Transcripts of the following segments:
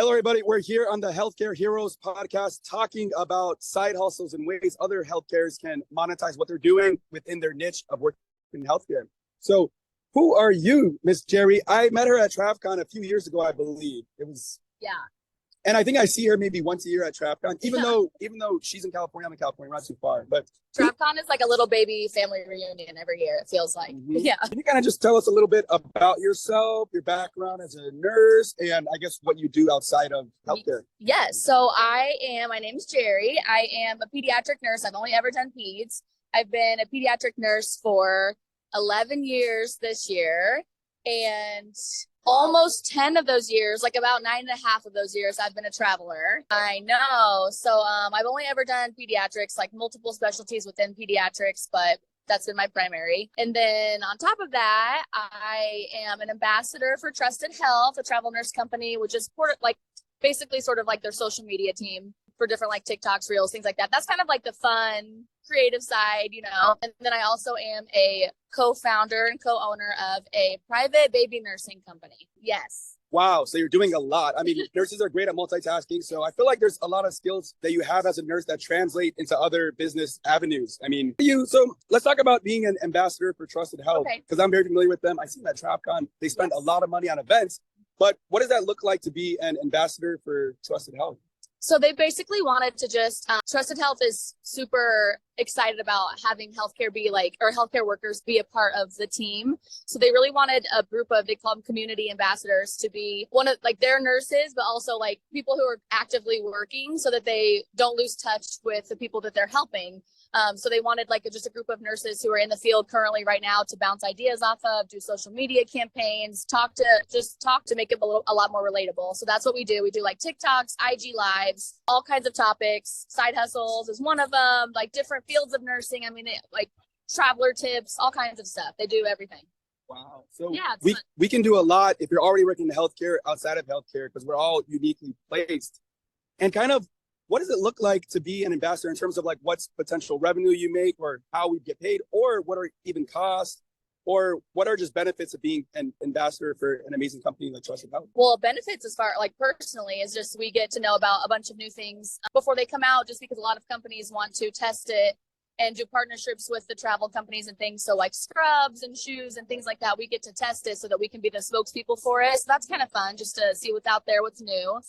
Hello, everybody. We're here on the Healthcare Heroes podcast talking about side hustles and ways other healthcares can monetize what they're doing within their niche of working in healthcare. So who are you, Miss Jeri? I met her at TravCon a few years ago, I believe. It was. Yeah. And I think I see her maybe once a year at TravCon, even though she's in California, I'm in California, not too far. But TravCon is like a little baby family reunion every year, it feels like. Mm-hmm. Yeah. Can you kind of just tell us a little bit about yourself, your background as a nurse, and I guess what you do outside of healthcare? Yes. So my name's Jeri. I am a pediatric nurse. I've only ever done peds. I've been a pediatric nurse for 11 years this year. And almost 10 of those years, like about 9.5 of those years, I've been a traveler. I know. So I've only ever done pediatrics, like multiple specialties within pediatrics, but that's been my primary. And then on top of that, I am an ambassador for Trusted Health, a travel nurse company, which is basically sort of like their social media team for different like TikToks, Reels, things like that. That's kind of like the fun, creative side, you know. And then I also am a co-founder and co-owner of a private baby nursing company. Yes. Wow. So you're doing a lot. I mean, nurses are great at multitasking. So I feel like there's a lot of skills that you have as a nurse that translate into other business avenues. I mean, so let's talk about being an ambassador for Trusted Health, because I'm very familiar with them. I see them at TravCon. They spend a lot of money on events. But what does that look like to be an ambassador for Trusted Health? So they basically wanted to just, Trusted Health is super excited about having healthcare healthcare workers be a part of the team. So they really wanted a group of, they call them community ambassadors, to be one of like their nurses, but also like people who are actively working so that they don't lose touch with the people that they're helping. So they wanted just a group of nurses who are in the field currently right now to bounce ideas off of, do social media campaigns, talk to make it a lot more relatable. So that's what we do. We do like TikToks, IG lives, all kinds of topics. Side hustles is one of them, like different fields of nursing. I mean, like traveler tips, all kinds of stuff. They do everything. Wow. So yeah, we can do a lot if you're already working in healthcare, outside of healthcare, because we're all uniquely placed. And kind of, what does it look like to be an ambassador in terms of like what's potential revenue you make, or how we get paid, or what are even costs, or what are just benefits of being an ambassador for an amazing company like Trusted Health? Well, benefits as far like personally is just we get to know about a bunch of new things before they come out, just because a lot of companies want to test it and do partnerships with the travel companies and things. So like scrubs and shoes and things like that, we get to test it so that we can be the spokespeople for it. So that's kind of fun, just to see what's out there, what's new.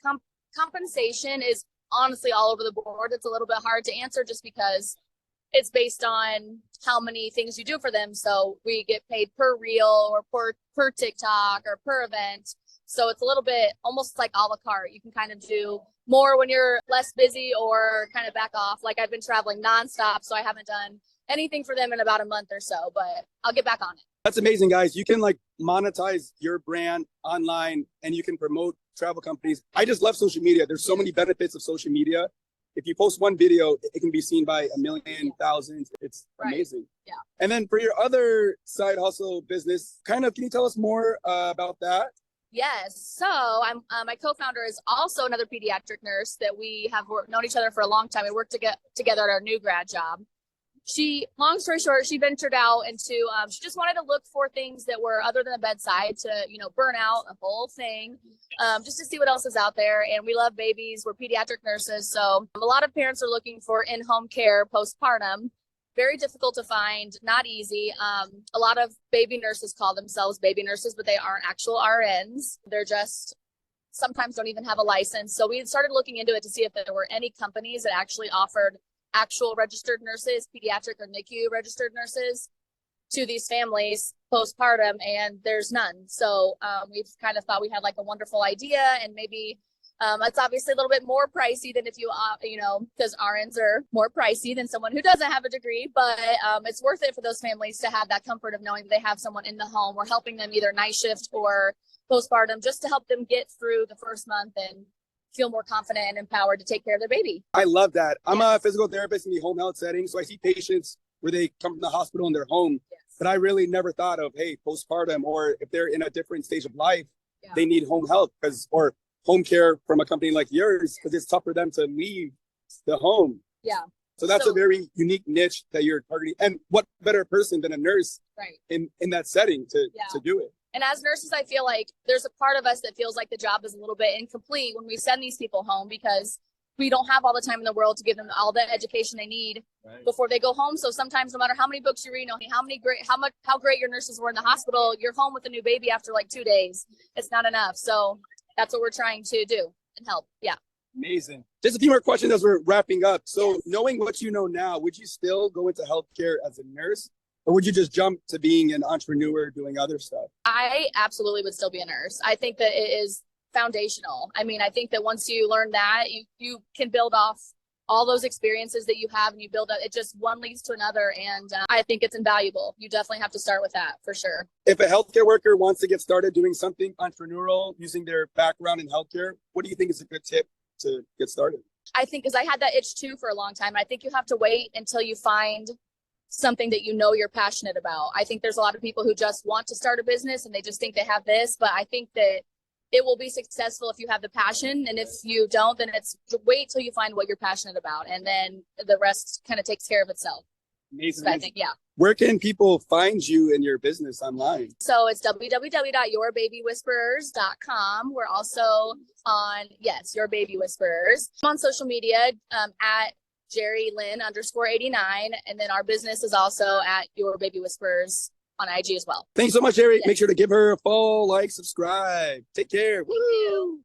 Compensation is honestly all over the board. It's a little bit hard to answer just because it's based on how many things you do for them. So we get paid per reel or per TikTok or per event. So it's a little bit almost like a la carte. You can kind of do more when you're less busy or kind of back off. Like I've been traveling nonstop, so I haven't done anything for them in about a month or so, but I'll get back on it. That's amazing, guys. You can like monetize your brand online and you can promote travel companies. I just love social media. There's so many benefits of social media. If you post one video, it can be seen by a million, thousands. It's amazing. Yeah. And then for your other side hustle business, can you tell us more about that? Yes. So I'm my co-founder is also another pediatric nurse that we have known each other for a long time. We worked together at our new grad job. Long story short, she ventured out into, she just wanted to look for things that were other than the bedside to, burn out a whole thing, just to see what else is out there. And we love babies. We're pediatric nurses. So a lot of parents are looking for in-home care postpartum. Very difficult to find, not easy. A lot of baby nurses call themselves baby nurses, but they aren't actual RNs. They're just sometimes don't even have a license. So we started looking into it to see if there were any companies that actually offered actual registered nurses, pediatric or NICU registered nurses, to these families postpartum, and there's none. So we've kind of thought we had like a wonderful idea, and maybe it's obviously a little bit more pricey than if because RNs are more pricey than someone who doesn't have a degree, but it's worth it for those families to have that comfort of knowing that they have someone in the home or helping them either night shift or postpartum, just to help them get through the first month and feel more confident and empowered to take care of their baby. I love that. I'm a physical therapist in the home health setting, so I see patients where they come from the hospital in their home. Yes. But I really never thought of, hey, postpartum, or if they're in a different stage of life, they need home health or home care from a company like yours, because it's tough for them to leave the home. Yeah. So that's a very unique niche that you're targeting. And what better person than a nurse in that setting to do it? And as nurses, I feel like there's a part of us that feels like the job is a little bit incomplete when we send these people home because we don't have all the time in the world to give them all the education they need before they go home. So sometimes, no matter how many books you read, how great your nurses were in the hospital, you're home with a new baby after like 2 days. It's not enough. So that's what we're trying to do and help. Yeah. Amazing. Just a few more questions as we're wrapping up. So knowing what you know now, would you still go into healthcare as a nurse? Or would you just jump to being an entrepreneur doing other stuff? I absolutely would still be a nurse. I think that it is foundational. I mean, I think that once you learn that, you can build off all those experiences that you have and you build up. It just one leads to another. And I think it's invaluable. You definitely have to start with that for sure. If a healthcare worker wants to get started doing something entrepreneurial using their background in healthcare, what do you think is a good tip to get started? I think because I had that itch too for a long time. I think you have to wait until you find something that you know you're passionate about. I think there's a lot of people who just want to start a business and they just think they have this, but I think that it will be successful if you have the passion. And if you don't, then it's wait till you find what you're passionate about. And then the rest kind of takes care of itself. Amazing. So I think, yeah. Where can people find you and your business online? So it's www.yourbabywhisperers.com. We're also on, yes, Your Baby Whisperers. I'm on social media at JeriLynn_89. And then our business is also at Your Baby Whisperers on IG as well. Thanks so much, Jeri. Make sure to give her a follow, like, subscribe. Take care. Woo!